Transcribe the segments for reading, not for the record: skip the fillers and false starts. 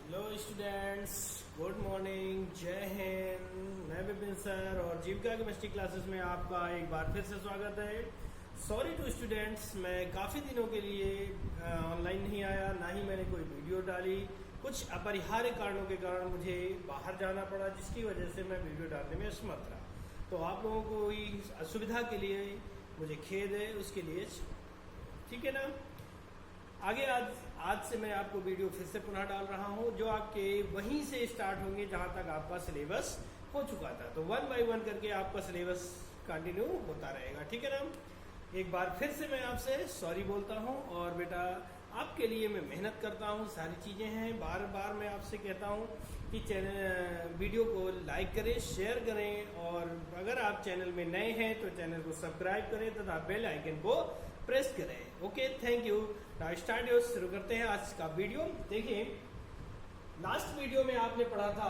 Hello students, good morning, जय हिंद। मैं Vipin sir और जीविका केमिस्ट्री क्लासेस में आपका एक बार फिर से स्वागत है। सॉरी टू स्टूडेंट्स, मैं काफ़ी दिनों के लिए ऑनलाइन नहीं आया, ना ही मैंने कोई वीडियो डाली। कुछ अपरिहार्य कारणों के कारण मुझे बाहर जाना पड़ा, जिसकी वजह से मैं वीडियो डालने में असमर्थ रहा। तो आप लोगों को हुई असुविधा के लिए मुझे खेद है, उसके लिए ठीक है ना। आगे आज से मैं आपको वीडियो फिर से पुनः डाल रहा हूं, जो आपके वहीं से स्टार्ट होंगे जहां तक आपका सिलेबस हो चुका था। तो 1 बाय 1 करके आपका सिलेबस कंटिन्यू होता रहेगा, ठीक है ना। एक बार फिर से मैं आपसे सॉरी बोलता हूं, और बेटा आपके लिए मैं मेहनत करता हूं, सारी चीज़ें हैं। बार बार मैं आपसे कहता हूं कि चैनल वीडियो को लाइक करें, शेयर करें, और अगर आप चैनल में नए हैं तो चैनल को सब्सक्राइब करें तथा बेल आइकन को प्रेस करें। Okay, thank you. Now start your, शुरू करते हैं आज का वीडियो। देखिए, लास्ट वीडियो में आपने पढ़ा था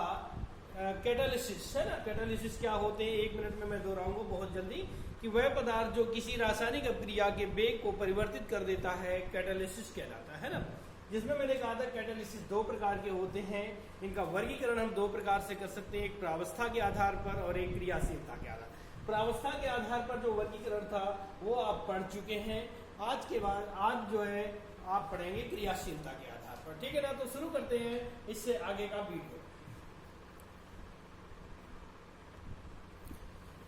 कैटालिसिस, है ना। कैटालिसिस क्या होते हैं, 1 मिनट में मैं दोहराऊंगा बहुत जल्दी, कि वह पदार्थ जो किसी रासायनिक अभिक्रिया के वेग को परिवर्तित कर देता है, कैटालिसिस कहलाता है ना। जिसमें मैंने कहा था कैटालिसिस 2 प्रकार के होते हैं। इनका वर्गीकरण हम 2 प्रकार से कर सकते हैं, एक प्रावस्था के आधार पर और एक क्रियाशीलता के आधार। प्रावस्था के आधार पर जो वर्गीकरण था वो आप पढ़ चुके हैं। आज के बाद आज जो है आप पढ़ेंगे क्रियाशीलता के आधार पर, ठीक है ना। तो शुरू करते हैं इससे आगे का वीडियो।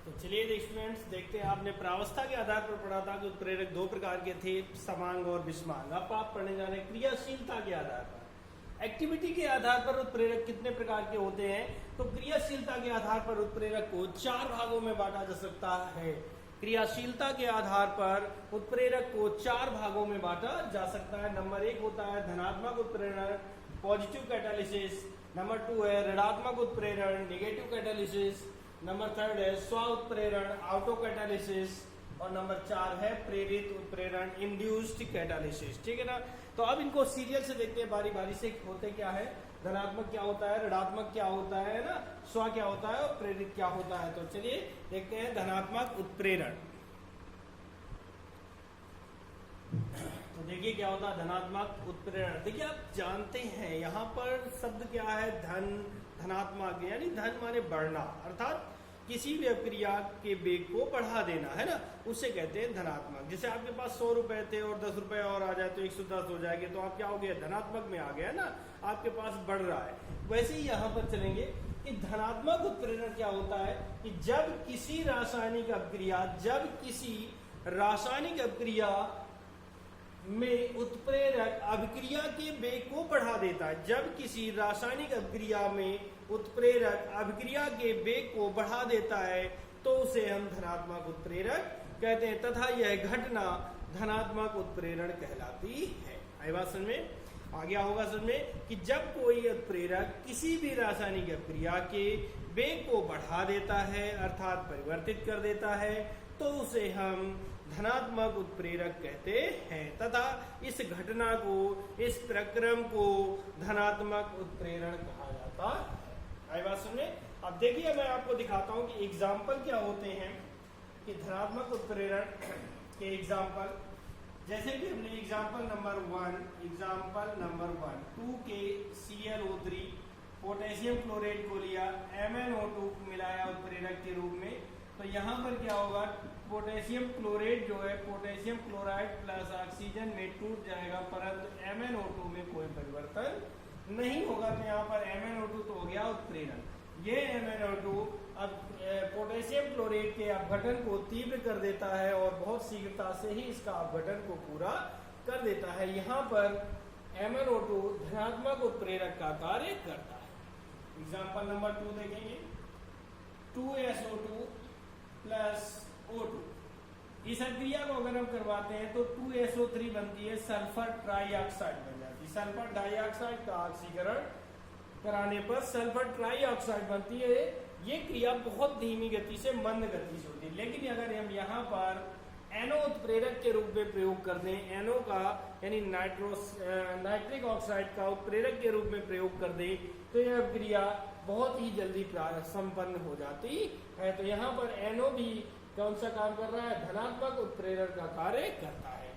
तो चलिए स्टूडेंट्स, देखते हैं। आपने प्रावस्था के आधार पर पढ़ा था कि उत्प्रेरक 2 प्रकार के थे, समांग और विषमांग। अब आप पढ़ने जा रहे हैं क्रियाशीलता के आधार पर। एक्टिविटी के आधार पर उत्प्रेरक कितने प्रकार के होते हैं, तो क्रियाशीलता के आधार पर उत्प्रेरक को 4 भागों में बांटा जा सकता है। क्रियाशीलता के आधार पर उत्प्रेरक को 4 भागों में बांटा जा सकता है। नंबर 1 होता है धनात्मक उत्प्रेरण, पॉजिटिव कैटालिसिस। नंबर 2 है ऋणात्मक उत्प्रेरण, नेगेटिव कैटालिसिस। नंबर 3 है स्व उत्प्रेरण, ऑटो कैटालिसिस। और नंबर 4 है प्रेरित उत्प्रेरण, इंड्यूस्ड कैटालिसिस, ठीक है ना। तो अब इनको सीरियल से देखते हैं, बारी बारी से। होते क्या है, धनात्मक क्या होता है, ऋणात्मक क्या होता है ना, स्व क्या होता है और प्रेरित क्या होता है। तो चलिए देखते हैं धनात्मक उत्प्रेरण। तो देखिए क्या होता है धनात्मक उत्प्रेरण। देखिए, आप जानते हैं यहाँ पर शब्द क्या है, धन, धनात्मक, यानी धन माने बढ़ना, अर्थात किसी भी अभिक्रिया के वेग को बढ़ा देना, है ना, उसे कहते हैं धनात्मक। जैसे आपके पास 100 रुपए थे और 10 रुपए और आ जाए तो 110 हो जाएंगे, तो आप क्या हो गया, धनात्मक में आ गया ना, आपके पास बढ़ रहा है। वैसे ही यहाँ पर चलेंगे कि धनात्मक उत्प्रेरण क्या होता है, कि जब किसी रासायनिक अभिक्रिया में उत्प्रेरक अभिक्रिया के वेग को बढ़ा देता है। जब किसी रासायनिक अभिक्रिया में उत्प्रेरक अभिक्रिया के वेग को बढ़ा देता है तो उसे हम धनात्मक उत्प्रेरक कहते हैं, तथा यह घटना धनात्मक उत्प्रेरण कहलाती है। आई बात समझ में आ गया होगा समझ में, कि जब कोई उत्प्रेरक किसी भी रासायनिक अभिक्रिया के वेग को बढ़ा देता है, अर्थात परिवर्तित कर देता है, तो उसे हम धनात्मक उत्प्रेरक कहते हैं, तथा इस घटना को, इस प्रक्रम को धनात्मक उत्प्रेरण कहा जाता है। आई बात समझे। अब देखिए, मैं आपको दिखाता हूं कि एग्जाम्पल क्या होते हैं कि धनात्मक उत्प्रेरण के एग्जाम्पल। जैसे कि हमने example number 1 2KClO3 potassium chloride को लिया, MnO2 मिलाया उत्प्रेरक के रूप में। तो यहाँ पर क्या होगा, पोटेशियम क्लोराइड जो है पोटेशियम क्लोराइड प्लस ऑक्सीजन में टूट जाएगा, परंतु MnO2 में कोई परिवर्तन नहीं होगा। तो यहाँ पर MnO2 तो हो गया उत्प्रेरण। ये MnO2 अब पोटेशियम क्लोराइड के अपघटन को तीव्र कर देता है और बहुत शीघ्रता से ही इसका अपघटन को पूरा कर देता है। यहाँ पर MnO2 धनात्मक उत्प्रेरक का कार्य करता है। एग्जाम्पल नंबर 2 देखेंगे, 2SO2 प्लस O2। इस अभिक्रिया को अगर हम करवाते हैं तो 2SO3 बनती है, सल्फर ट्राईऑक्साइड बन जाती है। सल्फर डाइऑक्साइड का ऑक्सीकरण कराने पर सल्फर ट्राईऑक्साइड बनती है। ये क्रिया बहुत धीमी गति से, मंद गति से होती है। लेकिन अगर हम यहाँ पर NO उत्प्रेरक के रूप में प्रयोग कर दें, NO का यानी नाइट्रिक ऑक्साइड का उत्प्रेरक के रूप में प्रयोग कर दें, तो यह अभिक्रिया बहुत ही जल्दी संपन्न हो जाती है। तो यहाँ पर NO भी कौन सा काम कर रहा है, धनात्मक उत्प्रेरण का कार्य करता है।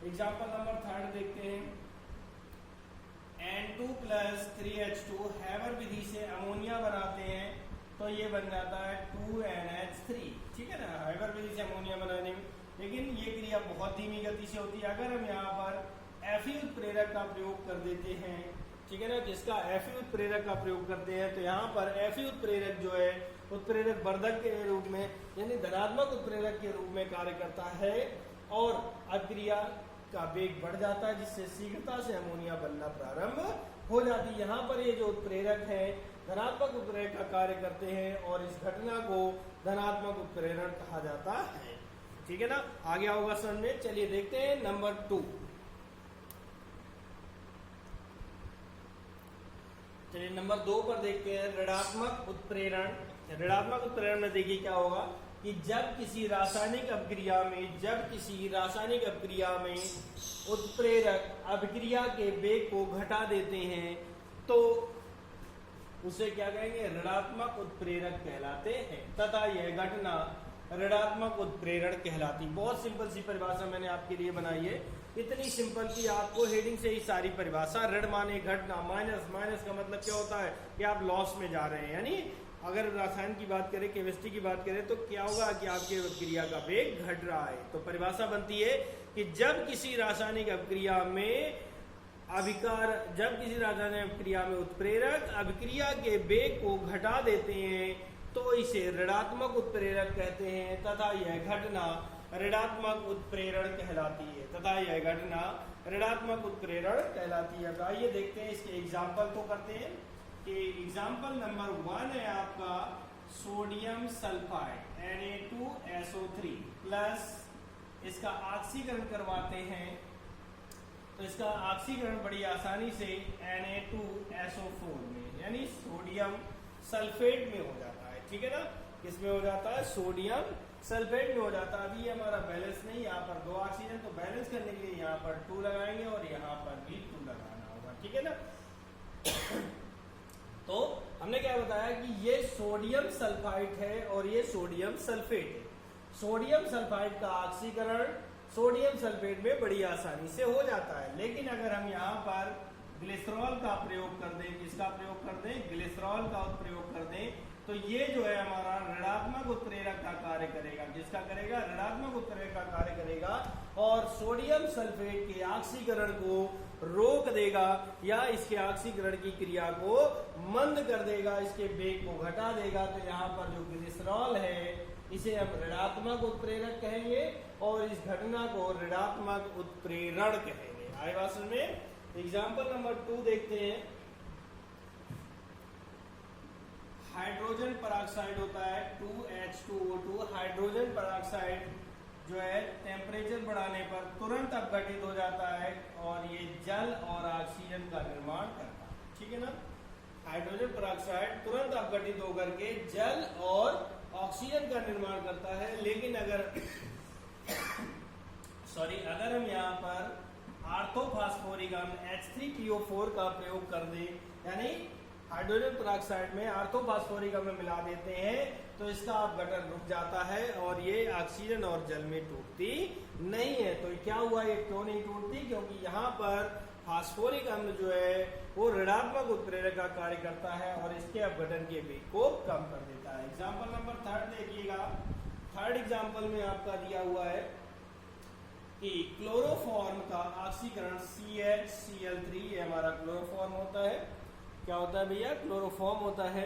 एग्जाम्पल नंबर 3 देखते हैं, N2 + प्लस 3H2 हैवर विधि से अमोनिया बनाते हैं तो ये बन जाता है 2NH3, ठीक है ना, हैवर विधि से अमोनिया बनाने में। लेकिन ये क्रिया बहुत धीमी गति से होती है। अगर हम यहाँ पर Fe उत्प्रेरक का प्रयोग कर देते हैं, ठीक है ना, जिसका Fe उत्प्रेरक का प्रयोग करते हैं तो यहाँ पर Fe उत्प्रेरक जो है उत्प्रेरक वर्धक के रूप में यानी धनात्मक उत्प्रेरक के रूप में कार्य करता है और अभिक्रिया का वेग बढ़ जाता है, जिससे शीघ्रता से अमोनिया बनना प्रारंभ हो जाती है। यहाँ पर ये जो उत्प्रेरक है धनात्मक उत्प्रेरक का कार्य करते हैं और इस घटना को धनात्मक उत्प्रेरण कहा जाता है, ठीक है ना। आ गया होगा समझ में। चलिए देखते हैं नंबर 2। चलिए नंबर 2 पर देखते हैं ऋणात्मक उत्प्रेरण। ऋणात्मक उत्प्रेरण में देखिए क्या होगा कि जब किसी रासायनिक अभिक्रिया में उत्प्रेरक अभिक्रिया के वेग को घटा देते हैं तो उसे क्या कहेंगे, ऋणात्मक उत्प्रेरक कहलाते हैं तथा यह घटना ऋणात्मक उत्प्रेरण कहलाती। बहुत सिंपल सी परिभाषा मैंने आपके लिए बनाई है, इतनी सिंपल कि आपको हेडिंग से ही सारी परिभाषा। ऋण माने घटना, माइनस, माइनस का मतलब क्या होता है कि आप लॉस में जा रहे हैं। यानी अगर रसायन की बात करें, केमिस्ट्री की बात करें तो क्या होगा कि आपके क्रिया का वेग घट रहा है। तो परिभाषा बनती है कि जब किसी रासायनिक अभिक्रिया में उत्प्रेरक अभिक्रिया के वेग को घटा देते हैं तो इसे ऋणात्मक उत्प्रेरक कहते हैं तथा यह घटना ऋणात्मक उत्प्रेरण कहलाती है तो आइए देखते हैं इसके एग्जाम्पल को करते हैं कि एग्जाम्पल नंबर 1 है आपका सोडियम सल्फाइड Na2SO3 प्लस इसका ऑक्सीकरण करवाते हैं तो इसका ऑक्सीकरण बड़ी आसानी से Na2SO4 में यानी सोडियम सल्फेट में हो जाता है, ठीक है ना। किसमें हो जाता है, सोडियम सल्फेट में हो जाता है। अभी हमारा बैलेंस नहीं, यहाँ पर 2 ऑक्सीजन, तो बैलेंस करने के लिए यहाँ पर 2 लगाएंगे और यहाँ पर भी 2 लगाना होगा, ठीक है ना। तो हमने क्या बताया कि ये सोडियम सल्फाइड है और ये सोडियम सल्फेट है। सोडियम सल्फाइड का ऑक्सीकरण सोडियम सल्फेट में बड़ी आसानी से हो जाता है। लेकिन अगर हम यहाँ पर ग्लिसरॉल का प्रयोग कर दें, किसका प्रयोग कर दें, ग्लिसरॉल का प्रयोग कर दें तो ये जो है हमारा ऋणात्मक उत्प्रेरक का कार्य करेगा। किसका करेगा, ऋणात्मक उत्प्रेरक का कार्य करेगा और सोडियम सल्फेट के ऑक्सीकरण को रोक देगा या इसके ऑक्सीकरण की क्रिया को मंद कर देगा, इसके वेग को घटा देगा। तो यहाँ पर जो ग्लिसरॉल है इसे हम ऋणात्मक उत्प्रेरक कहेंगे और इस घटना को ऋणात्मक उत्प्रेरण कहेंगे। आए बात समझ में। एग्जाम्पल नंबर 2 देखते हैं। हाइड्रोजन पेरोक्साइड होता है 2H2O2। हाइड्रोजन पेरोक्साइड जो है टेम्परेचर बढ़ाने पर तुरंत अपघटित हो जाता है और ये जल और ऑक्सीजन का निर्माण करता है, ठीक है ना। हाइड्रोजन पेरोक्साइड तुरंत अपघटित होकर के जल और ऑक्सीजन का निर्माण करता है। लेकिन अगर हम यहाँ पर ऑर्थोफॉस्फोरिक अम्ल H3PO4 का प्रयोग कर दें, यानी हाइड्रोजन पेरोक्साइड में ऑर्थोफॉस्फोरिक अम्ल मिला देते हैं तो इसका अपघटन रुक जाता है और ये ऑक्सीजन और जल में टूटती नहीं है। तो क्या हुआ, ये क्यों नहीं टूटती, क्योंकि यहाँ पर फास्फोरिक अम्ल जो है वो ऋणात्मक उत्प्रेरक का कार्य करता है और इसके अपघटन के वेग को कम कर देता है। एग्जाम्पल नंबर 3 देखिएगा। थर्ड एग्जाम्पल में आपका दिया हुआ है कि क्लोरोफॉर्म का ऑक्सीकरण CHCl3, ये हमारा क्लोरोफॉर्म होता है। क्या होता है भैया, क्लोरोफॉर्म होता है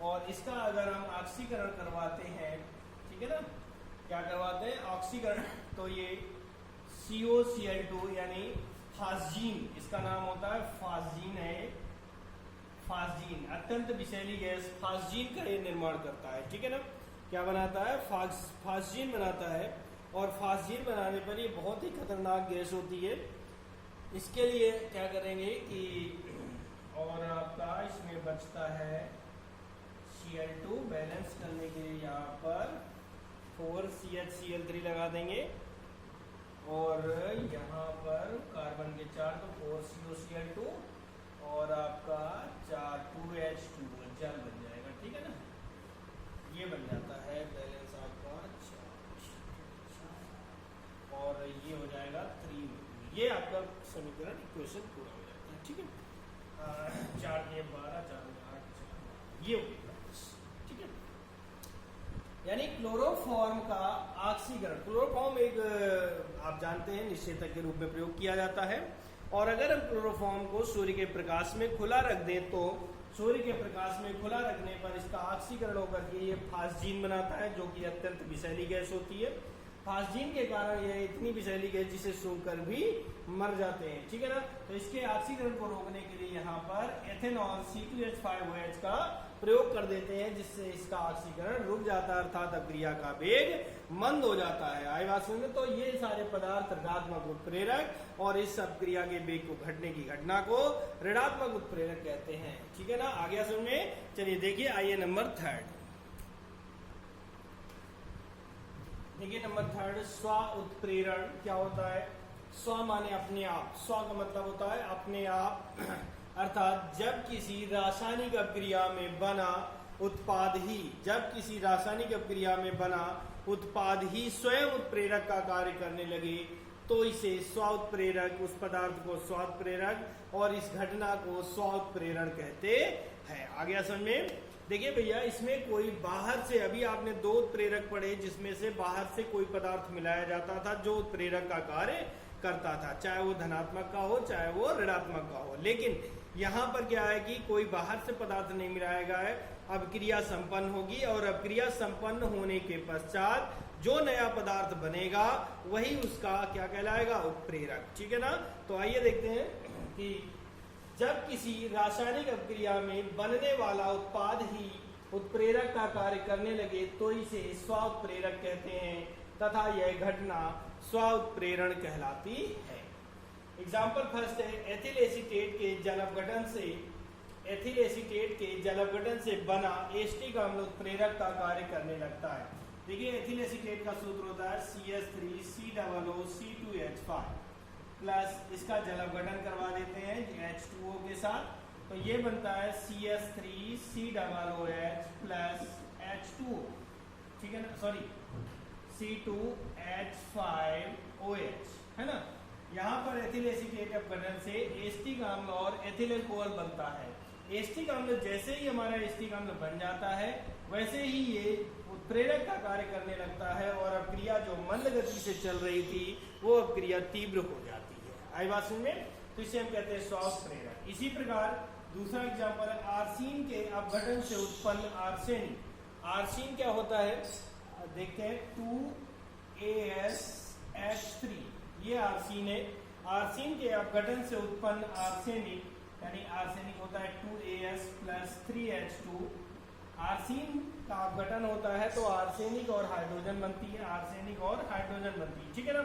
और इसका अगर हम ऑक्सीकरण करवाते हैं, ठीक है ना, क्या करवाते हैं, ऑक्सीकरण, तो ये COCl2 यानी फास्जीन, इसका नाम होता है फास्जीन है। फास्जीन अत्यंत विषैली गैस फास्जीन का ये निर्माण करता है, ठीक है ना। क्या बनाता है, फास्जीन बनाता है और फास्जीन बनाने पर ये बहुत ही खतरनाक गैस होती है। इसके लिए क्या करेंगे कि और आपका इसमें बचता है Cl2, बैलेंस करने के लिए यहाँ पर 4CHCl3 लगा देंगे और यहाँ पर कार्बन के 4 तो 4COCl2 और आपका 2H2 जल बन जाएगा, ठीक है ना। ये बन जाता है बैलेंस आपका 4 और ये हो जाएगा 3। ये आपका समीकरण इक्वेशन पूरा हो जाता है, ठीक है। 4 के 12, 4 में 8, ये हो गया, ठीक है। यानी क्लोरोफॉर्म का ऑक्सीकरण, क्लोरोफॉर्म एक आप जानते हैं निषेधक के रूप में प्रयोग किया जाता है, और अगर हम क्लोरोफॉर्म को सूर्य के प्रकाश में खुला रख दें तो सूर्य के प्रकाश में खुला रखने पर इसका ऑक्सीकरण होकर के ये फास्जीन बनाता है, जो कि अत्यंत विषैली गैस होती है। फास्जीन के कारण यह इतनी विषैली गैस जिसे सूंघकर भी मर जाते हैं, ठीक है ना। तो इसके ऑक्सीकरण को रोकने के लिए यहाँ पर एथेनॉल C2H5OH का प्रयोग कर देते हैं, जिससे इसका ऑक्सीकरण रुक जाता है, अर्थात अपक्रिया का वेग मंद हो जाता है। आई बात समझ में? तो ये सारे पदार्थ ऋणात्मक उत्प्रेरक और इस अपक्रिया के वेग को घटने की घटना को ऋणात्मक उत्प्रेरक कहते हैं, ठीक है ना। आ गया समझ में? चलिए देखिए, आइए नंबर 3 देखिए। नंबर 3 स्व उत्प्रेरण क्या होता है? स्व माने अपने आप, स्व का मतलब होता है अपने आप, अर्थात जब किसी रासायनिक अपक्रिया में बना उत्पाद ही, जब किसी रासायनिक अपक्रिया में बना उत्पाद ही स्वयं उत्प्रेरक का कार्य करने लगे तो इसे स्व उत्प्रेरक, उस पदार्थ को स्व उत्प्रेरक और इस घटना को स्व उत्प्रेरण कहते हैं। आ गया समझ में? देखिए भैया, इसमें कोई बाहर से, अभी आपने 2 उत्प्रेरक पढ़े जिसमें से बाहर से कोई पदार्थ मिलाया जाता था जो उत्प्रेरक का कार्य करता था, चाहे वो धनात्मक का हो चाहे वो ऋणात्मक का हो। लेकिन यहाँ पर क्या है कि कोई बाहर से पदार्थ नहीं मिलाया गया है, अपक्रिया संपन्न होगी और अपक्रिया संपन्न होने के पश्चात जो नया पदार्थ बनेगा वही उसका क्या कहलाएगा? उत्प्रेरक, ठीक है ना। तो आइए देखते हैं कि जब किसी रासायनिक अपक्रिया में बनने वाला उत्पाद ही उत्प्रेरक का कार्य करने लगे तो इसे स्व उत्प्रेरक कहते हैं तथा यह घटना स्व उत्प्रेरण कहलाती है। एग्जाम्पल फर्स्ट है, एथिल एसीटेट के जल अपघटन से, एथिल एसीटेट के जल अपघटन से बना एस्टिक अम्ल उत्प्रेरक का कार्य करने लगता है। देखिए, एथिल एसीटेट का सूत्र होता है CH3COOC2H5 प्लस इसका जल अपघटन करवा देते हैं H2O के साथ, तो ये बनता है CH3COOH प्लस H2O, ठीक है ना, सॉरी C2H5OH, है ना। यहाँ पर एथिल एसीटेट अपघटन से एस्टिक अम्ल और एथिल अल्कोहल बनता है। एस्टिक अम्ल जैसे ही हमारा एस्टिक अम्ल बन जाता है वैसे ही ये उत्प्रेरक का कार्य करने लगता है और अपक्रिया जो मंद गति से चल रही थी वो अपक्रिया तीव्र हो जाती है। आई बात समझ में? तो इसे हम कहते हैं स्व उत्प्रेरक। इसी प्रकार दूसरा एग्जाम्पल है आर्सीन के अपघटन से उत्पन्न आर्सेनिक। आर्सीन क्या होता है? देखते हैं, 2AsH3, ये आर्सीन है। आर्सीन के अपघटन से उत्पन्न आर्सेनिक, यानी आर्सेनिक होता है 2As प्लस 3H2। आर्सीन का अपघटन होता है तो आर्सेनिक और हाइड्रोजन बनती है, आर्सेनिक और हाइड्रोजन बनती है, ठीक है ना।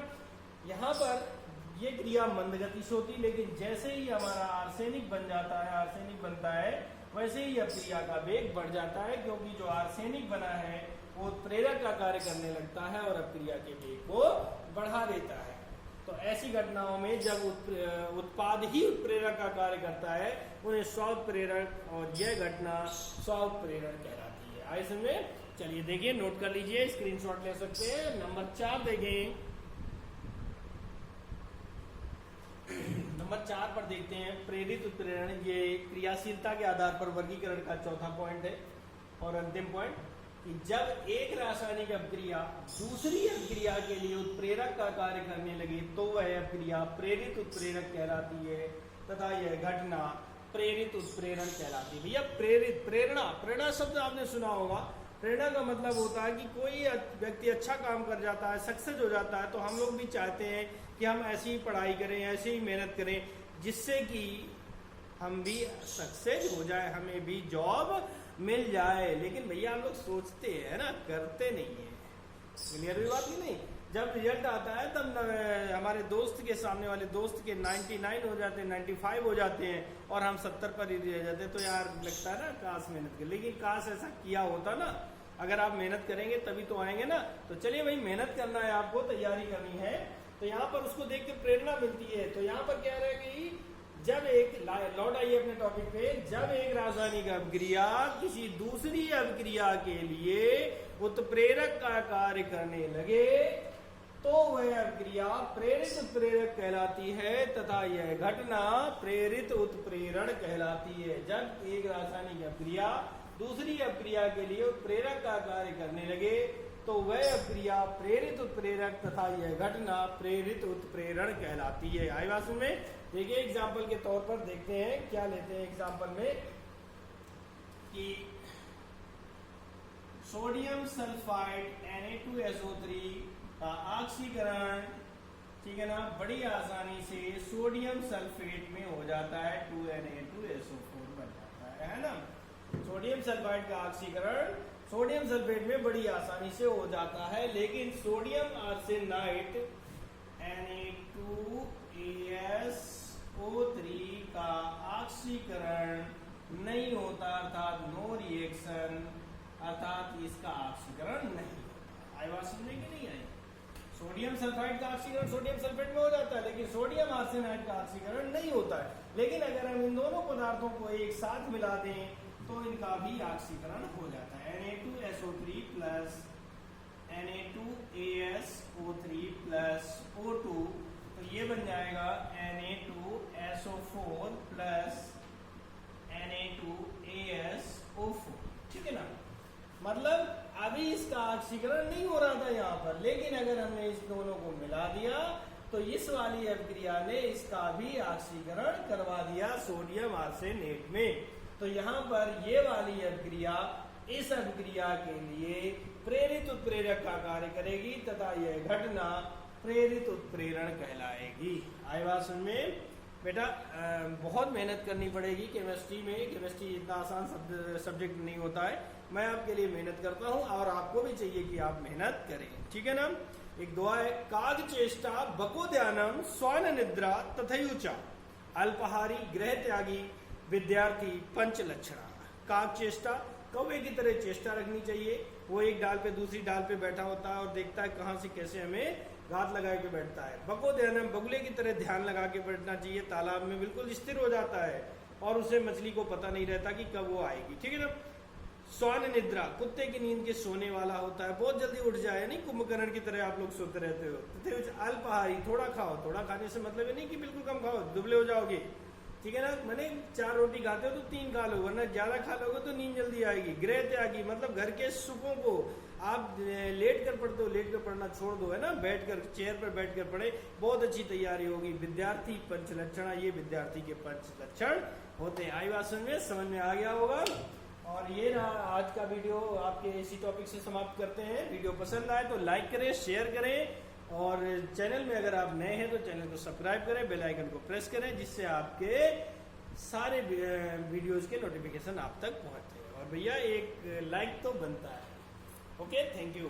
यहाँ पर ये क्रिया मंद गति से होती है, लेकिन जैसे ही हमारा आर्सेनिक बन जाता है, आर्सेनिक बनता है, वैसे ही अपक्रिया का वेग बढ़ जाता है, क्योंकि जो आर्सेनिक बना है वो उत्प्रेरक का कार्य करने लगता है और अपक्रिया के वेग को बढ़ा देता है। तो ऐसी घटनाओं में जब उत्पाद ही उत्प्रेरक का कार्य करता है उन्हें स्व उत्प्रेरक और यह घटना स्व उत्प्रेरण कहलाती है। आइए समझे? चलिए देखिए, नोट कर लीजिए, स्क्रीनशॉट ले सकते हैं। नंबर 4 देखें, नंबर 4 पर देखते हैं प्रेरित उत्प्रेरण। ये क्रियाशीलता के आधार पर वर्गीकरण का चौथा पॉइंट है और अंतिम पॉइंट, कि जब एक रासायनिक अपक्रिया दूसरी अपक्रिया के लिए उत्प्रेरक का कार्य करने लगे तो वह अपक्रिया प्रेरित उत्प्रेरक कहलाती है तथा यह घटना प्रेरित उत्प्रेरण कहलाती है। भैया प्रेरित, प्रेरणा, प्रेरणा शब्द आपने सुना होगा। प्रेरणा का मतलब होता है कि कोई व्यक्ति अच्छा काम कर जाता है, सक्सेस हो जाता है, तो हम लोग भी चाहते हैं कि हम ऐसी ही पढ़ाई करें, ऐसे ही मेहनत करें जिससे कि हम भी सक्सेस हो जाए, हमें भी जॉब मिल जाए। लेकिन भैया हम लोग सोचते हैं ना, करते नहीं है। क्लियर हुई बात? नहीं, जब रिजल्ट आता है तब हमारे दोस्त के, सामने वाले दोस्त के 99 हो जाते हैं, 95 हो जाते हैं और हम 70 पर ही रह जाते हैं, तो यार लगता है ना काश मेहनत कर। लेकिन काश ऐसा किया होता ना, अगर आप मेहनत करेंगे तभी तो आएंगे ना। तो चलिए भाई, मेहनत करना है, आपको तैयारी करनी है, तो यहाँ पर उसको देख के प्रेरणा मिलती है। तो यहाँ पर क्या रहेगी, जब एक, लौट आइए अपने टॉपिक पे, जब एक रासायनिक अपक्रिया किसी दूसरी अपक्रिया के लिए उत्प्रेरक का कार्य करने लगे तो वह अभिक्रिया प्रेरित उत्प्रेरक कहलाती है तथा यह घटना प्रेरित उत्प्रेरण कहलाती है। जब एक रासायनिक अभिक्रिया दूसरी अभिक्रिया के लिए उत्प्रेरक का कार्य करने लगे तो वह अभिक्रिया प्रेरित उत्प्रेरक तथा यह घटना प्रेरित उत्प्रेरण कहलाती है। आई बात में देखिए एग्जाम्पल के तौर पर देखते हैं क्या लेते हैं एग्जाम्पल में कि सोडियम सल्फाइड Na2SO3 का ऑक्सीकरण, ठीक है ना, बड़ी आसानी से सोडियम सल्फेट में हो जाता है, 2Na2SO4 बन जाता है ना। सोडियम सल्फाइड का ऑक्सीकरण सोडियम सल्फेट में बड़ी आसानी से हो जाता है, लेकिन सोडियम आर्सेनाइड Na2ASO3 का ऑक्सीकरण नहीं होता, अर्थात नो रिएक्शन, अर्थात इसका ऑक्सीकरण नहीं होता। आई बात समझे कि नहीं आई? सोडियम सल्फाइड का ऑक्सीकरण सोडियम सल्फेट में हो जाता है, लेकिन सोडियम आर्सेनाइड का ऑक्सीकरण नहीं होता है। लेकिन अगर हम इन दोनों पदार्थों को एक साथ मिला दें तो इनका भी ऑक्सीकरण हो जाता है। Na2SO3 plus Na2ASO3 plus O2, तो ये बन जाएगा Na2SO4 प्लस Na2ASO4, ठीक है ना। मतलब अभी इसका ऑक्सीकरण नहीं हो रहा था यहाँ पर, लेकिन अगर हमने इस दोनों को मिला दिया तो इस वाली अभिक्रिया ने इसका भी ऑक्सीकरण करवा दिया सोडियम आर्सेनेट में। तो यहाँ पर ये वाली अभिक्रिया इस अभिक्रिया के लिए प्रेरित उत्प्रेरक का कार्य करेगी तथा यह घटना प्रेरित उत्प्रेरण कहलाएगी। आई बात समझ में? बेटा बहुत मेहनत करनी पड़ेगी केमिस्ट्री में। केमिस्ट्री इतना आसान सब्जेक्ट नहीं होता है। मैं आपके लिए मेहनत करता हूँ और आपको भी चाहिए कि आप मेहनत करें, ठीक है ना। एक दुआ है, काग चेष्टा बको ध्यानम स्वान निद्रा तथयुचा, अल्पहारी गृह त्यागी विद्यार्थी पंच लक्षणा। काग चेष्टा, कौवे की तरह चेष्टा रखनी चाहिए। वो एक डाल पे दूसरी डाल पे बैठा होता है और देखता है कहाँ से कैसे हमें घात लगा के बैठता है। बको ध्यानम, बगुले की तरह ध्यान लगा के बैठना चाहिए। तालाब में बिल्कुल स्थिर हो जाता है और उसे मछली को पता नहीं रहता कि कब वो आएगी, ठीक है ना। स्वान निद्रा, कुत्ते की नींद के सोने वाला होता है, बहुत जल्दी उठ जाए, नहीं कुंभकर्ण की तरह आप लोग सोते रहते हो। अल्पहारी, थोड़ा खाओ। थोड़ा खाने से मतलब नहीं कि बिल्कुल कम खाओ, दुबले हो जाओगे, ठीक है ना। मैंने 4 रोटी खाते हो तो 3 खा लो, वरना ज्यादा खा लोगे तो नींद जल्दी आएगी। गृह त्यागी मतलब घर के सुखों को आप लेट कर पढ़ते हो, लेट कर पढ़ना छोड़ दो, है ना। बैठ कर चेयर पर बैठ कर पढ़े, बहुत अच्छी तैयारी होगी। विद्यार्थी पंच लक्षण, ये विद्यार्थी के पंच लक्षण होते हैं। आई बात समझ में आ गया होगा। और ये रहा आज का वीडियो, आपके इसी टॉपिक से समाप्त करते हैं। वीडियो पसंद आए तो लाइक करें, शेयर करें और चैनल में अगर आप नए हैं तो चैनल को सब्सक्राइब करें, बेल आइकन को प्रेस करें, जिससे आपके सारे वीडियोस के नोटिफिकेशन आप तक पहुंचे। और भैया एक लाइक तो बनता है। Okay, thank you.